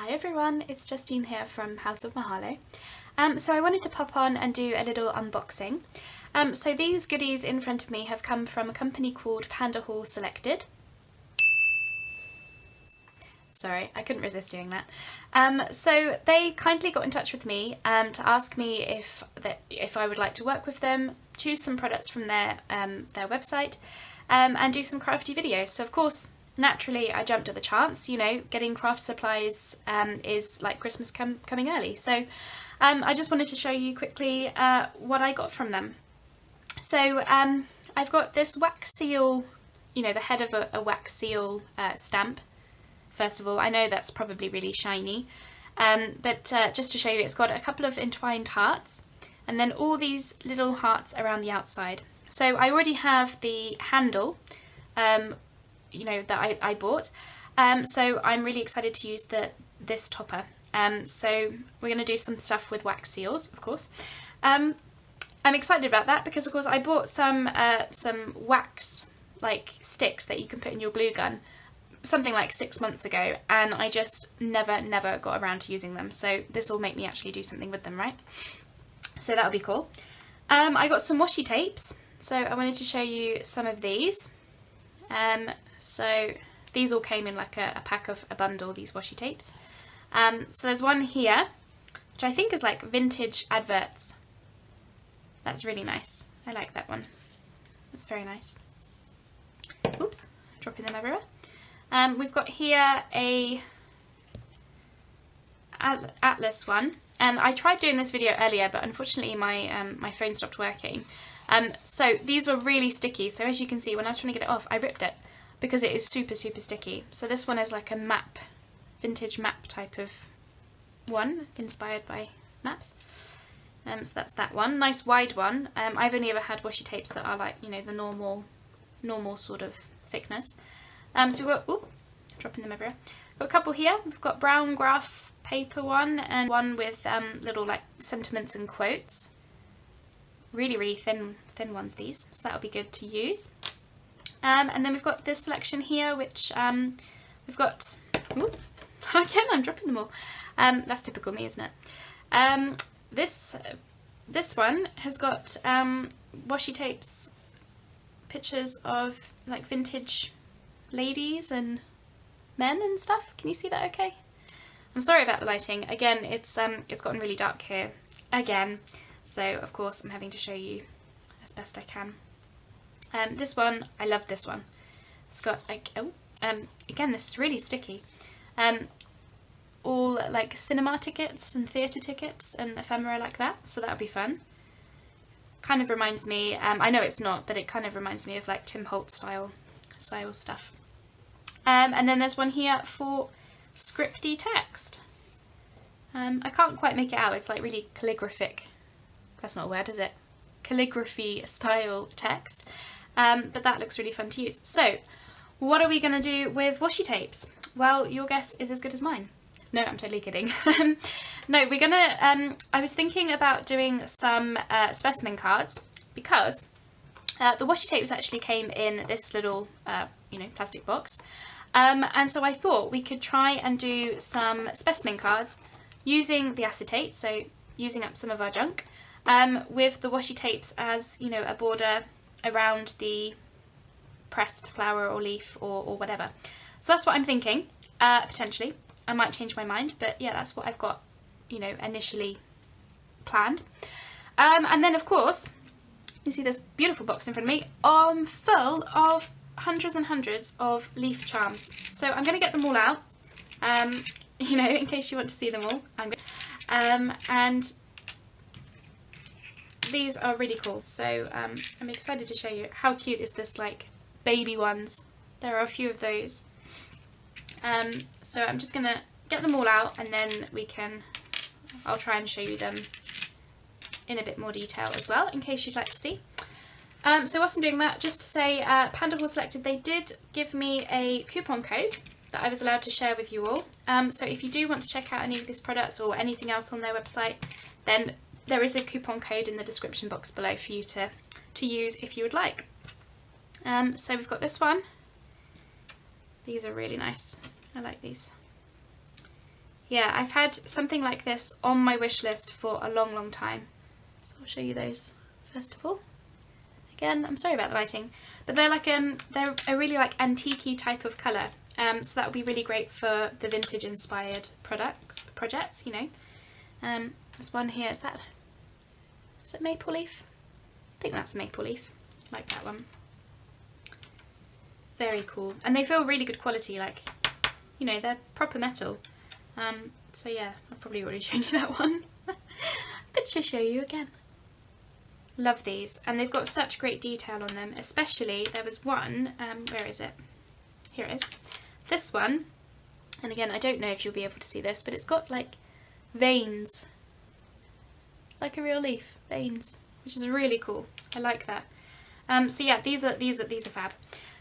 Hi everyone, it's Justine here from House of Mahalo. So I wanted to pop on and do a little unboxing. So these goodies in front of me have come from a company called PandaHallSelected. Sorry, I couldn't resist doing that. So they kindly got in touch with me to ask me if I would like to work with them, choose some products from their website, and do some crafty videos. So of course, naturally, I jumped at the chance. You know, getting craft supplies is like Christmas coming early. So I just wanted to show you quickly what I got from them. So I've got this wax seal, you know, the head of a wax seal stamp. First of all, I know that's probably really shiny, but just to show you, it's got a couple of entwined hearts and then all these little hearts around the outside. So I already have the handle, you know, that I bought, so I'm really excited to use this topper. So we're going to do some stuff with wax seals, of course. I'm excited about that because, of course, I bought some wax like sticks that you can put in your glue gun something like 6 months ago, and I just never got around to using them. So this will make me actually do something with them, right? So that'll be cool. I got some washi tapes, so I wanted to show you some of these. So these all came in like a pack of a bundle, these washi tapes. So there's one here, which I think is like vintage adverts. That's really nice. I like that one. That's very nice. Oops, dropping them everywhere. We've got here a Atlas one, and I tried doing this video earlier, but unfortunately my phone stopped working. So these were really sticky, so as you can see, when I was trying to get it off, I ripped it because it is super sticky. So this one is like a map, vintage map type of one, inspired by maps. So that's that one, nice wide one. I've only ever had washi tapes that are like, you know, the normal sort of thickness. So we've got, ooh, dropping them everywhere. Got a couple here. We've got brown graph paper one and one with little like sentiments and quotes. Really thin ones these, so that'll be good to use. And then we've got this selection here, which we've got. Ooh, again, I'm dropping them all. That's typical me, isn't it? This one has got washi tapes, pictures of like vintage ladies and men and stuff. Can you see that okay? I'm sorry about the lighting. Again, it's gotten really dark here again, so of course I'm having to show you as best I can. This one, I love this one. It's got like, again, this is really sticky. All like cinema tickets and theatre tickets and ephemera like that, so that'll be fun. Kind of reminds me, I know it's not, but it kind of reminds me of like Tim Holt style stuff. And then there's one here for scripty text. I can't quite make it out, it's like really calligraphic. That's not a word, is it? Calligraphy style text. But that looks really fun to use. So, what are we going to do with washi tapes? Well, your guess is as good as mine. No, I'm totally kidding. No, we're going to, I was thinking about doing some specimen cards because the washi tapes actually came in this little, you know, plastic box. And so I thought we could try and do some specimen cards using the acetate, so using up some of our junk, with the washi tapes as, you know, a border around the pressed flower or leaf or whatever. So that's what I'm thinking, potentially. I might change my mind, but yeah, that's what I've got, you know, initially planned. And then, of course, you see this beautiful box in front of me, full of hundreds and hundreds of leaf charms. So I'm going to get them all out, you know, in case you want to see them all. And these are really cool. So I'm excited to show you. How cute is this, like, baby ones? There are a few of those. So I'm just going to get them all out, and then I'll try and show you them in a bit more detail as well, in case you'd like to see. So whilst I'm doing that, just to say, PandaHallSelected, they did give me a coupon code that I was allowed to share with you all. So if you do want to check out any of these products or anything else on their website, then there is a coupon code in the description box below for you to use if you would like. So we've got this one. These are really nice. I like these. yeah, I've had something like this on my wish list for a long, long time. So I'll show you those first of all. Again, I'm sorry about the lighting, but they're like they're a really like antique-y type of colour. So that would be really great for the vintage inspired projects, you know. There's one here, is it maple leaf? I think that's maple leaf, like that one. Very cool. And they feel really good quality, like, you know, they're proper metal. So yeah, I've probably already shown you that one, but to show you again. Love these, and they've got such great detail on them, especially there was one, where is it? Here it is. This one, and again, I don't know if you'll be able to see this, but it's got like veins, like a real leaf, veins, which is really cool. I like that. So yeah, these are fab.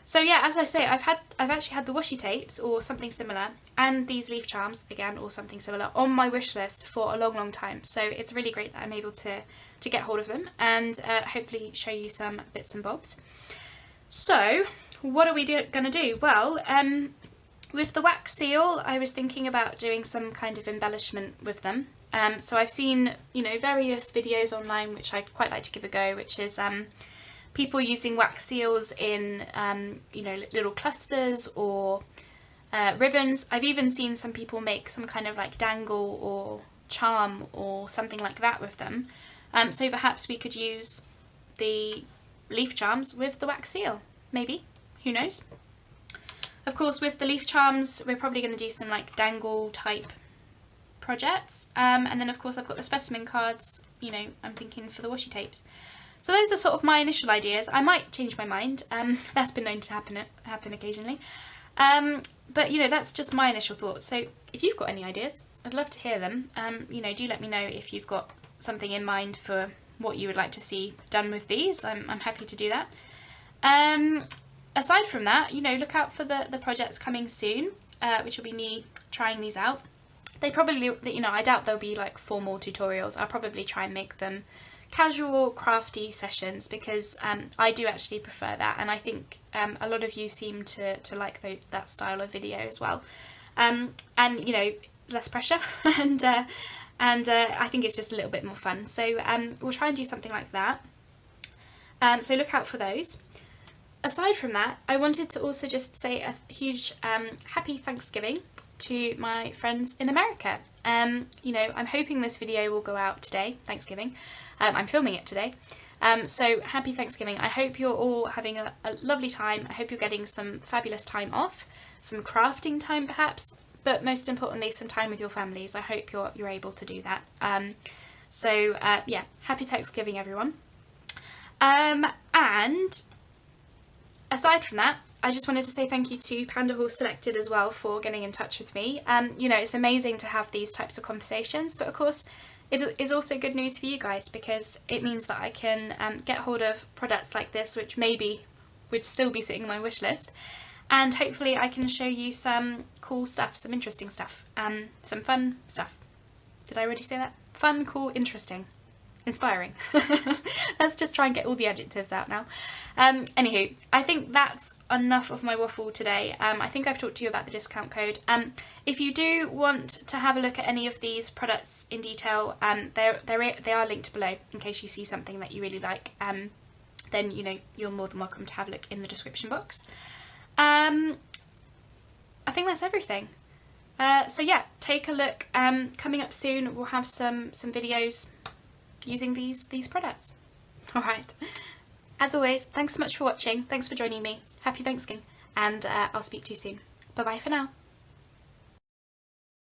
So yeah, as I say, I've actually had the washi tapes or something similar, and these leaf charms again or something similar on my wish list for a long, long time. So it's really great that I'm able to get hold of them and hopefully show you some bits and bobs. So what are we going to do? Well, with the wax seal, I was thinking about doing some kind of embellishment with them. So I've seen, you know, various videos online which I'd quite like to give a go, which is people using wax seals in, you know, little clusters or ribbons. I've even seen some people make some kind of like dangle or charm or something like that with them. So perhaps we could use the leaf charms with the wax seal, maybe, who knows. Of course, with the leaf charms, we're probably going to do some like dangle type projects. And then of course I've got the specimen cards, you know, I'm thinking for the washi tapes. So those are sort of my initial ideas. I might change my mind. That's been known to happen occasionally. But you know, that's just my initial thoughts. So if you've got any ideas, I'd love to hear them. You know, do let me know if you've got something in mind for what you would like to see done with these. I'm happy to do that. Aside from that, you know, look out for the projects coming soon, which will be me trying these out. They probably, you know, I doubt there'll be like formal tutorials. I'll probably try and make them casual crafty sessions because I do actually prefer that, and I think a lot of you seem to like that style of video as well. And you know, less pressure and I think it's just a little bit more fun. So we'll try and do something like that. So look out for those. Aside from that, I wanted to also just say a huge happy Thanksgiving to my friends in America. You know, I'm hoping this video will go out today, Thanksgiving. I'm filming it today. So happy Thanksgiving. I hope you're all having a lovely time. I hope you're getting some fabulous time off, some crafting time perhaps, but most importantly, some time with your families. I hope you're able to do that. Yeah, happy Thanksgiving, everyone. And aside from that, I just wanted to say thank you to PandaHallSelected as well for getting in touch with me. You know, it's amazing to have these types of conversations, but of course, it is also good news for you guys because it means that I can get hold of products like this, which maybe would still be sitting on my wish list, and hopefully I can show you some cool stuff, some interesting stuff, some fun stuff. Did I already say that? Fun, cool, interesting, inspiring. Let's just try and get all the adjectives out now. Anywho, I think that's enough of my waffle today. I think I've talked to you about the discount code. If you do want to have a look at any of these products in detail, they are linked below in case you see something that you really like. Then, you know, you're more than welcome to have a look in the description box. I think that's everything. So yeah, take a look. Coming up soon, we'll have some videos using these products. Alright, as always, thanks so much for watching, thanks for joining me, happy Thanksgiving, and I'll speak to you soon. Bye bye for now.